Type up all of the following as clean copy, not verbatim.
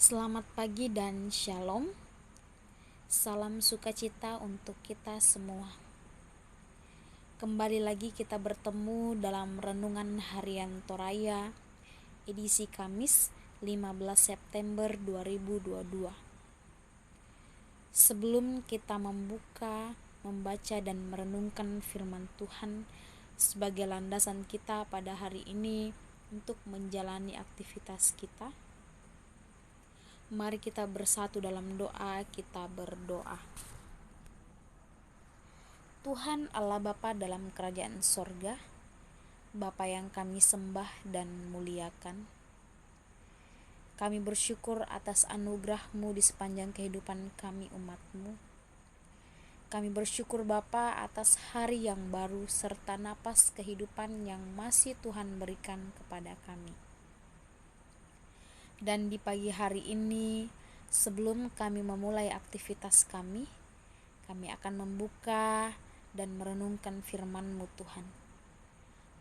Selamat pagi dan shalom. Salam sukacita untuk kita semua. Kembali lagi kita bertemu dalam renungan harian Toraya edisi Kamis 15 September 2022. Sebelum kita membaca dan merenungkan firman Tuhan sebagai landasan kita pada hari ini untuk menjalani aktivitas kita, mari kita bersatu dalam doa. Kita berdoa. Tuhan Allah Bapa dalam kerajaan sorga, Bapa yang kami sembah dan muliakan, kami bersyukur atas anugerah-Mu di sepanjang kehidupan kami umat-Mu. Kami bersyukur Bapa atas hari yang baru serta napas kehidupan yang masih Tuhan berikan kepada kami. Dan di pagi hari ini, sebelum kami memulai aktivitas kami akan membuka dan merenungkan firman-Mu Tuhan.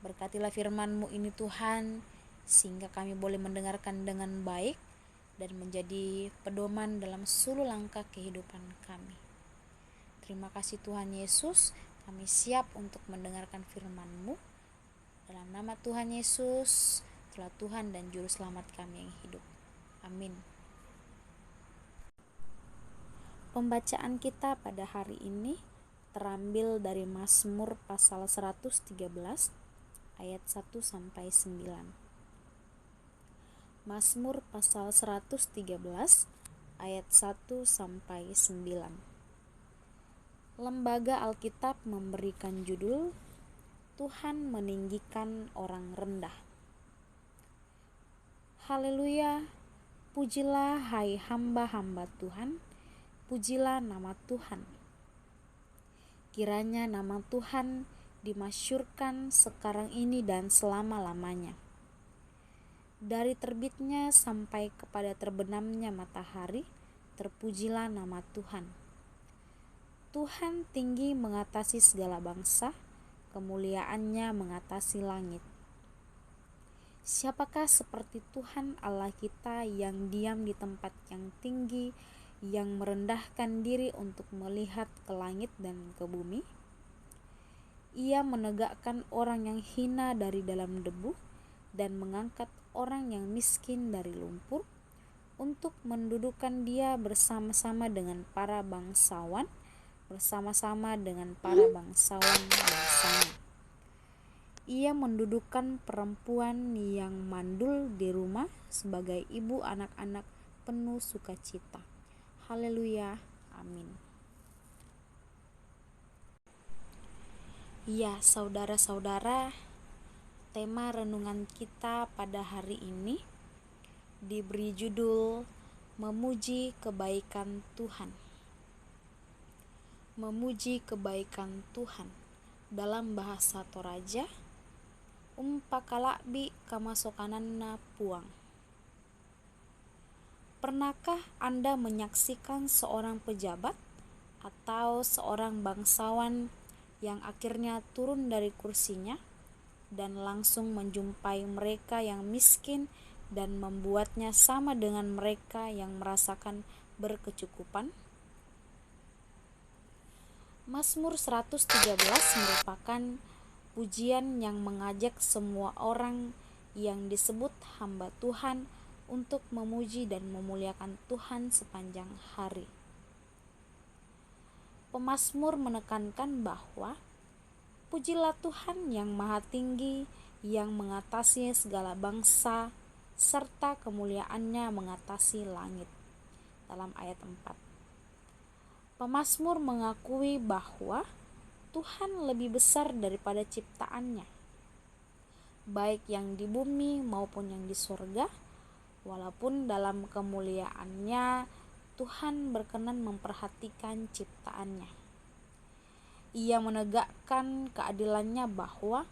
Berkatilah firman-Mu ini Tuhan, sehingga kami boleh mendengarkan dengan baik dan menjadi pedoman dalam seluruh langkah kehidupan kami. Terima kasih Tuhan Yesus, kami siap untuk mendengarkan firman-Mu. Dalam nama Tuhan Yesus, telah Tuhan dan Juru Selamat kami yang hidup. Amin. Pembacaan kita pada hari ini terambil dari Mazmur pasal 113 ayat 1-9. Mazmur pasal 113 ayat 1-9. Lembaga Alkitab memberikan judul Tuhan meninggikan orang rendah. Haleluya, pujilah hai hamba-hamba Tuhan, pujilah nama Tuhan. Kiranya nama Tuhan dimasyhurkan sekarang ini dan selama-lamanya. Dari terbitnya sampai kepada terbenamnya matahari, terpujilah nama Tuhan. Tuhan tinggi mengatasi segala bangsa, kemuliaannya mengatasi langit. Siapakah seperti Tuhan Allah kita yang diam di tempat yang tinggi, yang merendahkan diri untuk melihat ke langit dan ke bumi? Ia menegakkan orang yang hina dari dalam debu dan mengangkat orang yang miskin dari lumpur, untuk mendudukkan dia bersama-sama dengan para bangsawan, bersama-sama dengan para bangsawan bangsanya. Ia mendudukkan perempuan yang mandul di rumah sebagai ibu anak-anak penuh sukacita. Haleluya, amin. Ya, saudara-saudara, tema renungan kita pada hari ini diberi judul Memuji Kebaikan Tuhan. Memuji kebaikan Tuhan. Dalam bahasa Toraja, umpakalakbi kamasokananna puang. Pernahkah Anda menyaksikan seorang pejabat atau seorang bangsawan yang akhirnya turun dari kursinya dan langsung menjumpai mereka yang miskin dan membuatnya sama dengan mereka yang merasakan berkecukupan? Mazmur 113 merupakan pujian yang mengajak semua orang yang disebut hamba Tuhan untuk memuji dan memuliakan Tuhan sepanjang hari. Pemazmur menekankan bahwa pujilah Tuhan yang maha tinggi, yang mengatasi segala bangsa, serta kemuliaannya mengatasi langit. Dalam ayat 4. Pemazmur mengakui bahwa Tuhan lebih besar daripada ciptaannya, baik yang di bumi maupun yang di surga. Walaupun dalam kemuliaannya Tuhan berkenan memperhatikan ciptaannya. Ia menegakkan keadilannya bahwa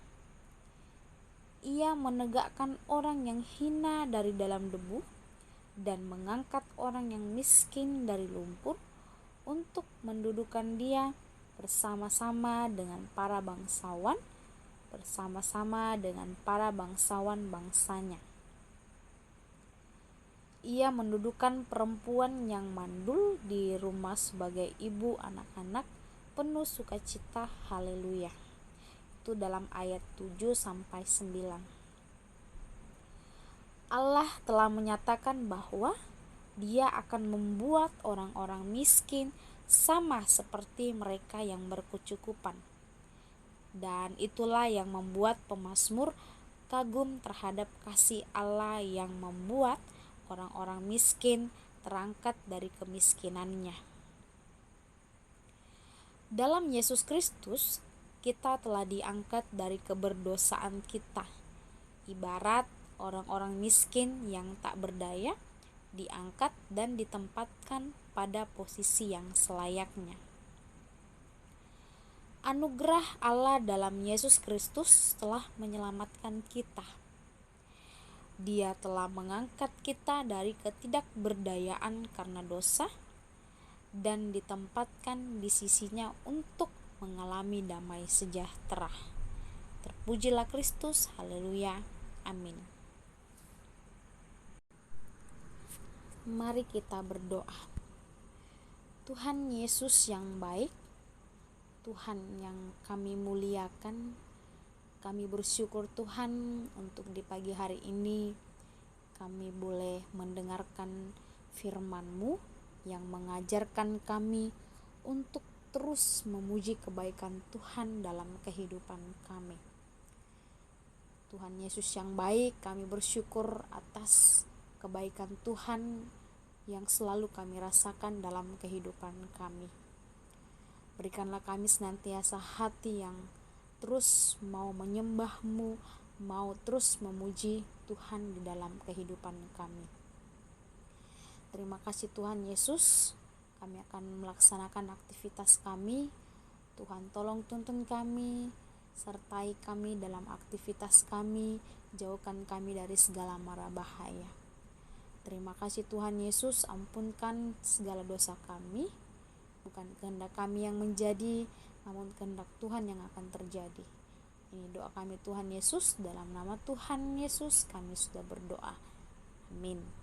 Ia menegakkan orang yang hina dari dalam debu dan mengangkat orang yang miskin dari lumpur, untuk mendudukkan dia bersama-sama dengan para bangsawan, bersama-sama dengan para bangsawan bangsanya. Ia mendudukan perempuan yang mandul di rumah sebagai ibu anak-anak penuh sukacita. Haleluya. Itu dalam ayat 7 sampai 9. Allah telah menyatakan bahwa Dia akan membuat orang-orang miskin sama seperti mereka yang berkecukupan. Dan itulah yang membuat pemazmur kagum terhadap kasih Allah yang membuat orang-orang miskin terangkat dari kemiskinannya. Dalam Yesus Kristus, kita telah diangkat dari keberdosaan kita. Ibarat orang-orang miskin yang tak berdaya, diangkat dan ditempatkan pada posisi yang selayaknya. Anugerah Allah dalam Yesus Kristus telah menyelamatkan kita. Dia telah mengangkat kita dari ketidakberdayaan karena dosa dan ditempatkan di sisinya untuk mengalami damai sejahtera. Terpujilah Kristus, haleluya, amin. Mari kita berdoa. Tuhan Yesus yang baik, Tuhan yang kami muliakan, kami bersyukur Tuhan untuk di pagi hari ini kami boleh mendengarkan firman-Mu yang mengajarkan kami untuk terus memuji kebaikan Tuhan dalam kehidupan kami. Tuhan Yesus yang baik, kami bersyukur atas kebaikan Tuhan yang selalu kami rasakan dalam kehidupan kami. Berikanlah kami senantiasa hati yang terus mau menyembah-Mu, mau terus memuji Tuhan di dalam kehidupan kami. Terima kasih Tuhan Yesus, kami akan melaksanakan aktivitas kami. Tuhan tolong tuntun kami, sertai kami dalam aktivitas kami, jauhkan kami dari segala mara bahaya. Terima kasih Tuhan Yesus, ampunkan segala dosa kami. Bukan kehendak kami yang menjadi, namun kehendak Tuhan yang akan terjadi. Ini doa kami Tuhan Yesus, dalam nama Tuhan Yesus kami sudah berdoa. Amin.